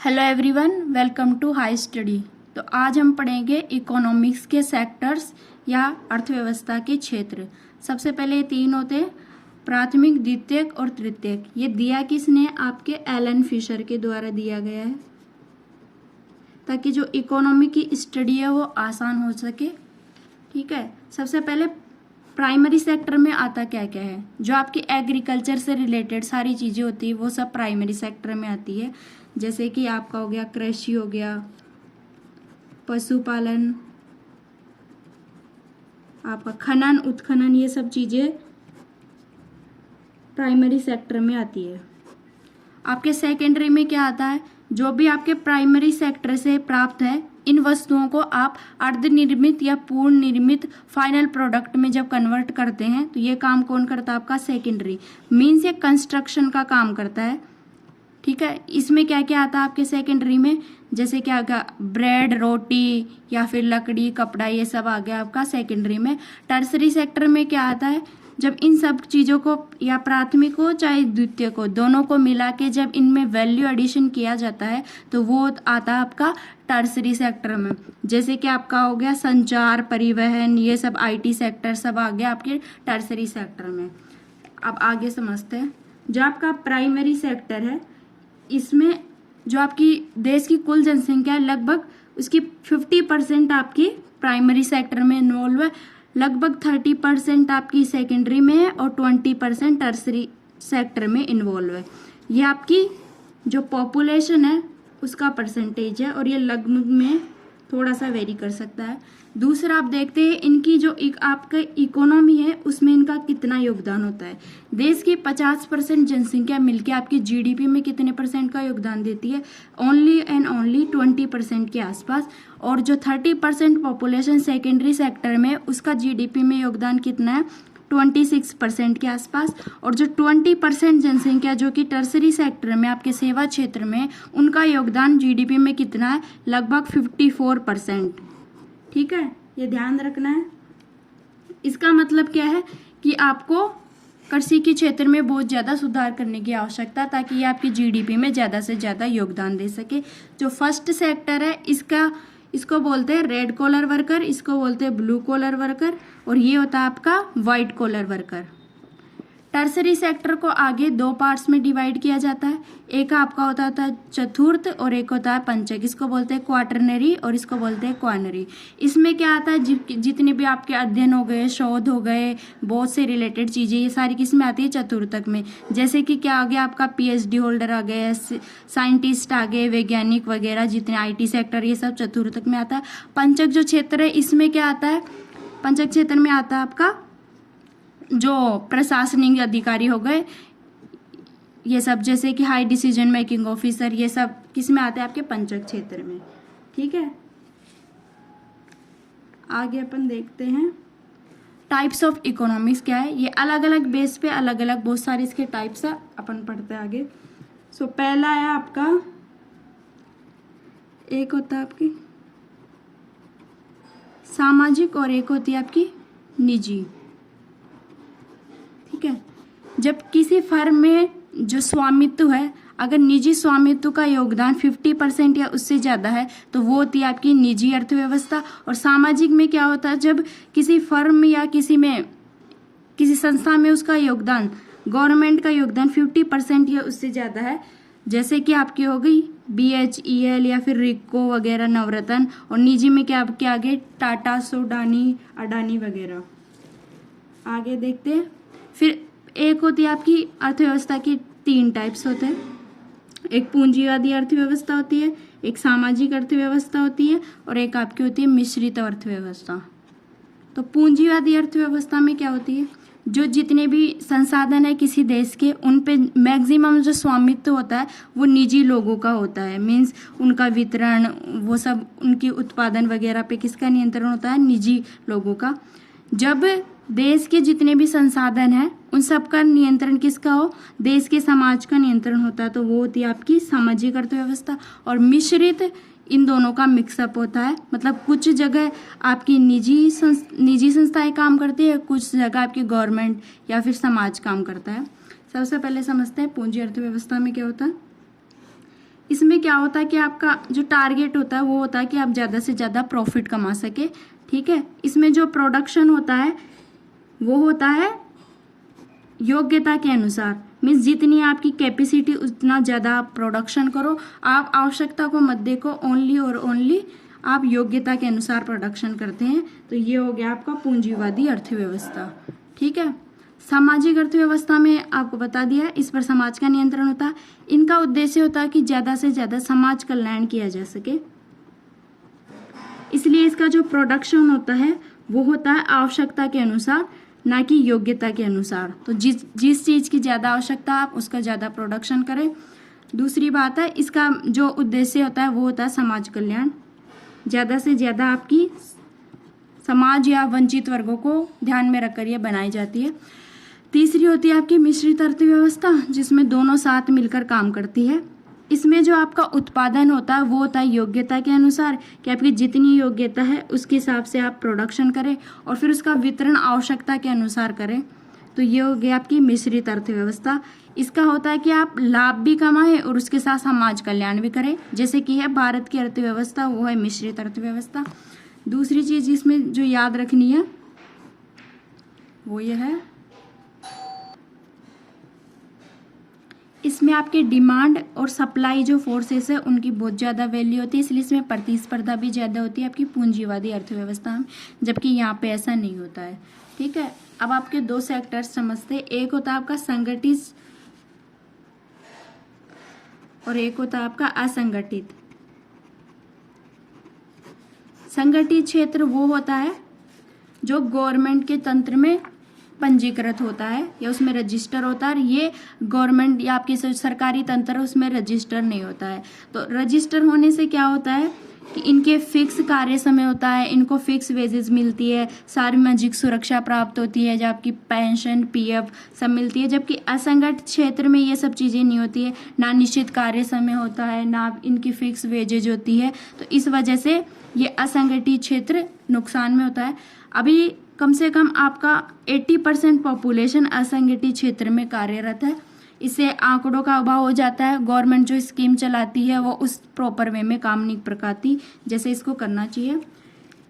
Hello everyone, welcome to high study. तो आज हम पढ़ेंगे इकोनॉमिक्स के सेक्टर्स या अर्थव्यवस्था के क्षेत्र। सबसे पहले ये तीन होते हैं, प्राथमिक, द्वितीयक और तृतीयक। ये दिया किसने? आपके एलन फिशर के द्वारा दिया गया है, ताकि जो इकोनॉमी की स्टडी है वो आसान हो सके। ठीक है, सबसे पहले प्राइमरी सेक्टर में आता क्या क्या है? जो आपकी एग्रीकल्चर से रिलेटेड सारी चीज़ें होती है वो सब प्राइमरी सेक्टर में आती है। जैसे कि आपका हो गया कृषि, हो गया पशुपालन, आपका खनन, उत्खनन, ये सब चीज़ें प्राइमरी सेक्टर में आती है। आपके सेकेंडरी में क्या आता है? जो भी आपके प्राइमरी सेक्टर से प्राप्त है, इन वस्तुओं को आप अर्धनिर्मित या पूर्ण निर्मित फाइनल प्रोडक्ट में जब कन्वर्ट करते हैं तो ये काम कौन करता है? आपका सेकेंडरी। मीन्स ये कंस्ट्रक्शन का काम करता है। ठीक है, इसमें क्या क्या आता है आपके सेकेंडरी में? जैसे क्या क्या ब्रेड, रोटी या फिर लकड़ी, कपड़ा, ये सब आ गया आपका सेकेंडरी में। टर्सरी सेक्टर में क्या आता है? जब इन सब चीज़ों को, या प्राथमिक हो चाहे द्वितीय को, दोनों को मिला के जब इनमें वैल्यू एडिशन किया जाता है तो वो आता है आपका टर्सरी सेक्टर में। जैसे कि आपका हो गया संचार, परिवहन, ये सब आईटी सेक्टर सब आ गया आपके टर्सरी सेक्टर में। अब आगे समझते हैं। जो आपका प्राइमरी सेक्टर है, इसमें जो आपकी देश की कुल जनसंख्या है, लगभग उसकी 50% आपकी प्राइमरी सेक्टर में इन्वॉल्व है, लगभग 30% आपकी सेकेंडरी में है और 20% टर्सरी सेक्टर में इन्वॉल्व है। ये आपकी जो पॉपुलेशन है उसका परसेंटेज है और ये लगभग में थोड़ा सा वेरी कर सकता है। दूसरा आप देखते हैं इनकी जो आपका इकोनॉमी है उसमें इनका कितना योगदान होता है। देश की 50% जनसंख्या मिलकर आपकी जीडीपी में कितने परसेंट का योगदान देती है? ओनली एंड ओनली 20% के आसपास। और जो 30% पॉपुलेशन सेकेंडरी सेक्टर में, उसका जीडीपी में योगदान कितना है? 26% के आसपास। और जो 20% जनसंख्या जो कि टर्सरी सेक्टर में, आपके सेवा क्षेत्र में, उनका योगदान जीडीपी में कितना है? लगभग 54%। ठीक है, ये ध्यान रखना है। इसका मतलब क्या है कि आपको कृषि के क्षेत्र में बहुत ज़्यादा सुधार करने की आवश्यकता, ताकि ये आपकी जीडीपी में ज़्यादा से ज़्यादा योगदान दे सके। जो फर्स्ट सेक्टर है इसको बोलते हैं रेड कॉलर वर्कर, इसको बोलते हैं ब्लू कॉलर वर्कर, और ये होता है आपका white collar worker. Tertiary sector को आगे दो पार्ट्स में डिवाइड किया जाता है। एक आपका होता है चतुर्थ और एक होता है पंचक। इसको बोलते हैं क्वाटरनरी और इसको बोलते हैं क्वार्नरी। इसमें क्या आता है? जितने भी आपके अध्ययन हो गए, शोध हो गए, बहुत से रिलेटेड चीज़ें, ये सारी किस में आती है? चतुर्थक में। जैसे कि क्या आ गया आपका पीएचडी होल्डर आ गए, साइंटिस्ट आ गए, वैज्ञानिक वगैरह, जितने आईटी सेक्टर, ये सब चतुर्थक में आता है। पंचक जो क्षेत्र है इसमें क्या आता है? पंचक क्षेत्र में आता है आपका जो प्रशासनिक अधिकारी हो गए, ये सब, जैसे कि हाई डिसीजन मेकिंग ऑफिसर, ये सब किस में आते हैं? आपके पंचक क्षेत्र में। ठीक है, आगे अपन देखते हैं टाइप्स ऑफ इकोनॉमिक्स क्या है। ये अलग अलग बेस पे अलग अलग बहुत सारे इसके टाइप्स है, अपन पढ़ते हैं आगे। सो पहला है आपका, एक होता है आपकी सामाजिक और एक होती है आपकी निजी। ठीक है, जब किसी फर्म में जो स्वामित्व है, अगर निजी स्वामित्व का योगदान 50% या उससे ज़्यादा है तो वो होती है आपकी निजी अर्थव्यवस्था। और सामाजिक में क्या होता है? जब किसी फर्म या किसी संस्था में उसका योगदान, गवर्नमेंट का योगदान 50% या उससे ज़्यादा है, जैसे कि आपकी हो गई BHEL या फिर रिको वगैरह, नवरत्न। और निजी में क्या आपके आगे टाटा, सोडानी, अडानी वगैरह। आगे देखते हैं। फिर एक होती है आपकी अर्थव्यवस्था की 3 टाइप्स होते हैं। एक पूंजीवादी अर्थव्यवस्था होती है, एक सामाजिक अर्थव्यवस्था होती है, और एक आपकी होती है मिश्रित अर्थव्यवस्था। तो पूंजीवादी अर्थव्यवस्था में क्या होती है? जो जितने भी संसाधन है किसी देश के, उन पे मैक्सिमम जो स्वामित्व होता है वो निजी लोगों का होता है। मीन्स उनका वितरण, वो सब, उनकी उत्पादन वगैरह पे किसका नियंत्रण होता है? निजी लोगों का। जब देश के जितने भी संसाधन हैं उन सब का नियंत्रण किसका हो? देश के समाज का नियंत्रण होता है, तो वो होती है आपकी सामाजिक अर्थव्यवस्था। और मिश्रित, इन दोनों का मिक्सअप होता है। मतलब कुछ जगह आपकी निजी संस्थाएं काम करती है, कुछ जगह आपकी गवर्नमेंट या फिर समाज काम करता है। सबसे पहले समझते हैं पूंजी अर्थव्यवस्था में क्या होता है। इसमें क्या होता है कि आपका जो टारगेट होता है वो होता है कि आप ज़्यादा से ज़्यादा प्रॉफिट कमा सके, ठीक है। इसमें जो प्रोडक्शन होता है वो होता है योग्यता के अनुसार, मीन्स जितनी आपकी कैपेसिटी उतना ज़्यादा आप प्रोडक्शन करो। आप आवश्यकता को मत देखो, ओनली और ओनली आप योग्यता के अनुसार प्रोडक्शन करते हैं। तो ये हो गया आपका पूंजीवादी अर्थव्यवस्था, ठीक है। सामाजिक अर्थव्यवस्था में आपको बता दिया है, इस पर समाज का नियंत्रण होता है। इनका उद्देश्य होता है कि ज़्यादा से ज़्यादा समाज कल्याण किया जा सके, इसलिए इसका जो प्रोडक्शन होता है वो होता है आवश्यकता के अनुसार, ना कि योग्यता के अनुसार। तो जिस चीज़ की ज़्यादा आवश्यकता आप उसका ज़्यादा प्रोडक्शन करें। दूसरी बात है, इसका जो उद्देश्य होता है वो होता है समाज कल्याण, ज़्यादा से ज़्यादा आपकी समाज या वंचित वर्गों को ध्यान में रखकर ये बनाई जाती है। तीसरी होती है आपकी मिश्रित अर्थव्यवस्था, जिसमें दोनों साथ मिलकर काम करती है। इसमें जो आपका उत्पादन होता है वो होता है योग्यता के अनुसार, कि आपकी जितनी योग्यता है उसके हिसाब से आप प्रोडक्शन करें और फिर उसका वितरण आवश्यकता के अनुसार करें। तो ये हो गया आपकी मिश्रित अर्थव्यवस्था। इसका होता है कि आप लाभ भी कमाएं और उसके साथ समाज कल्याण भी करें, जैसे कि है भारत की अर्थव्यवस्था, वो है मिश्रित अर्थव्यवस्था। दूसरी चीज़ इसमें जो याद रखनी है वो ये है, इसमें आपके डिमांड और सप्लाई जो फोर्सेस है उनकी बहुत ज़्यादा वैल्यू होती है, इसलिए इसमें प्रतिस्पर्धा भी ज़्यादा होती है आपकी पूंजीवादी अर्थव्यवस्था में, जबकि यहाँ पे ऐसा नहीं होता है, ठीक है। अब आपके दो सेक्टर्स समझते हैं, एक होता है आपका संगठित और एक होता है आपका असंगठित। संगठित क्षेत्र वो होता है जो गवर्नमेंट के तंत्र में पंजीकृत होता है या उसमें रजिस्टर होता है, और ये गवर्नमेंट या आपके सरकारी तंत्र उसमें रजिस्टर नहीं होता है। तो रजिस्टर होने से क्या होता है कि इनके फिक्स कार्य समय होता है, इनको फिक्स वेजेस मिलती है, सामाजिक सुरक्षा प्राप्त होती है, जब आपकी पेंशन पीएफ सब मिलती है। जबकि असंगठित क्षेत्र में ये सब चीज़ें नहीं होती है, ना निश्चित कार्य समय होता है, ना इनकी फिक्स वेजेज होती है। तो इस वजह से ये असंगठित क्षेत्र नुकसान में होता है। अभी कम से कम आपका 80% पॉपुलेशन असंगठित क्षेत्र में कार्यरत है। इससे आंकड़ों का अभाव हो जाता है। गवर्नमेंट जो स्कीम चलाती है वो उस प्रॉपर वे में काम नहीं प्रकाती जैसे इसको करना चाहिए।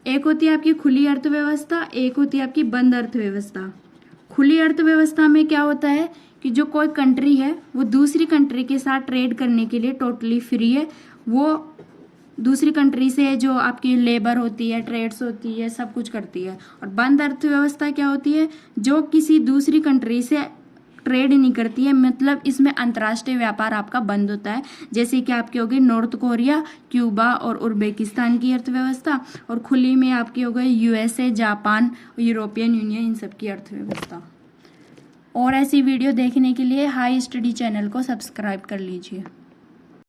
एक होती है आपकी खुली अर्थव्यवस्था, एक होती है आपकी बंद अर्थव्यवस्था। खुली अर्थव्यवस्था में क्या होता है कि जो कोई कंट्री है वो दूसरी कंट्री के साथ ट्रेड करने के लिए टोटली फ्री है। वो दूसरी कंट्री से जो आपकी लेबर होती है, ट्रेड्स होती है, सब कुछ करती है। और बंद अर्थव्यवस्था क्या होती है, जो किसी दूसरी कंट्री से ट्रेड नहीं करती है, मतलब इसमें अंतर्राष्ट्रीय व्यापार आपका बंद होता है। जैसे कि आपकी होगी नॉर्थ कोरिया, क्यूबा और उज्बेकिस्तान की अर्थव्यवस्था, और खुली में आपकी हो गई यूएसए, जापान, यूरोपियन यूनियन, इन सब की अर्थव्यवस्था। और ऐसी वीडियो देखने के लिए हाई स्टडी चैनल को सब्सक्राइब कर लीजिए।